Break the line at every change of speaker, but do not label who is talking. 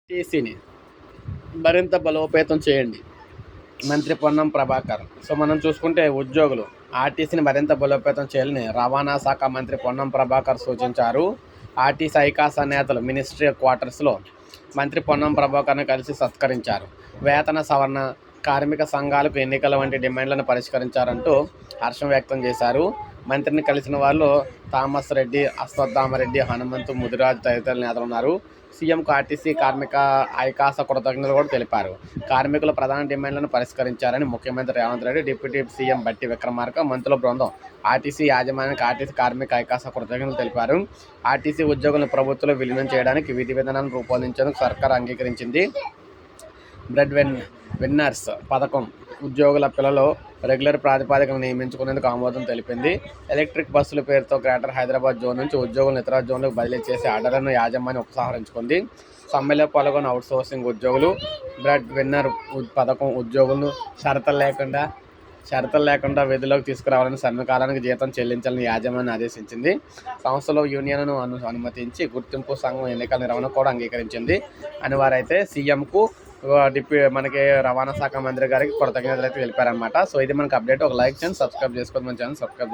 టీసీని మరింత బలోపేతం చేయండి. మంత్రి పొన్నం ప్రభాకర్. సో మనం చూసుకుంటే ఉద్యోగులు ఆర్టీసీని మరింత బలోపేతం చేయాలని రవాణా శాఖ మంత్రి పొన్నం ప్రభాకర్ సూచించారు. ఆర్టీసీ ఐకాసా నేతలు మినిస్ట్రీ క్వార్టర్స్లో మంత్రి పొన్నం ప్రభాకర్ను కలిసి సత్కరించారు. వేతన సవరణ, కార్మిక సంఘాలకు ఎన్నికల వంటి డిమాండ్లను పరిష్కరించారంటూ హర్షం వ్యక్తం చేశారు. మంత్రిని కలిసిన వారిలో థామస్ రెడ్డి, అశ్వత్థామరెడ్డి, హనుమంతు, ముదిరాజు తదితరుల నేతలు ఉన్నారు. సీఎంకు ఆర్టీసీ కార్మిక ఐకాసా కృతజ్ఞతలు కూడా తెలిపారు. కార్మికుల ప్రధాన డిమాండ్లను పరిష్కరించారని ముఖ్యమంత్రి రేవంత్ రెడ్డి, డిప్యూటీ సీఎం బట్టి విక్రమార్క, మంత్రుల బృందం ఆర్టీసీ యాజమాన్యానికి ఆర్టీసీ కార్మిక ఐకాసా కృతజ్ఞతలు తెలిపారు. ఆర్టీసీ ఉద్యోగులను ప్రభుత్వంలో విలీనం చేయడానికి విధి విధానాలను రూపొందించేందుకు సర్కార్ అంగీకరించింది. బ్రెడ్ విన్నర్స్ పథకం ఉద్యోగుల పిల్లలు రెగ్యులర్ ప్రాతిపదికన నియమించుకునేందుకు ఆమోదం తెలిపింది. ఎలక్ట్రిక్ బస్సుల పేరుతో గ్రేటర్ హైదరాబాద్ జోన్ నుంచి ఉద్యోగులను ఇతర జోన్లకు బదిలీ చేసే ఆర్డర్లను యాజమాన్యం ఉపసంహరించుకుంది. సమ్మెలో పాల్గొన్న అవుట్సోర్సింగ్ ఉద్యోగులు బ్రెడ్ విన్నర్ పథకం ఉద్యోగులను షరతులు లేకుండా విధుల్లోకి తీసుకురావాలని, సమ్మె కాలానికి జీతం చెల్లించాలని యాజమాన్యం ఆదేశించింది. సంస్థలో యూనియన్ను అనుమతించి గుర్తింపు సంఘం ఎన్నికల నిర్వహణ కూడా అంగీకరించింది అని వారైతే సీఎంకు మనకి రవాణా శాఖ మంత్రి గారికి కృతజ్ఞతలు అయితే తెలిపారనమాట. సో ఇది మనకు అప్డేట్. ఒక లైక్ చేయండి, సబ్స్క్రైబ్ చేసుకోండి, మన ఛానల్ సబ్స్క్రైబ్ చేసుకోండి.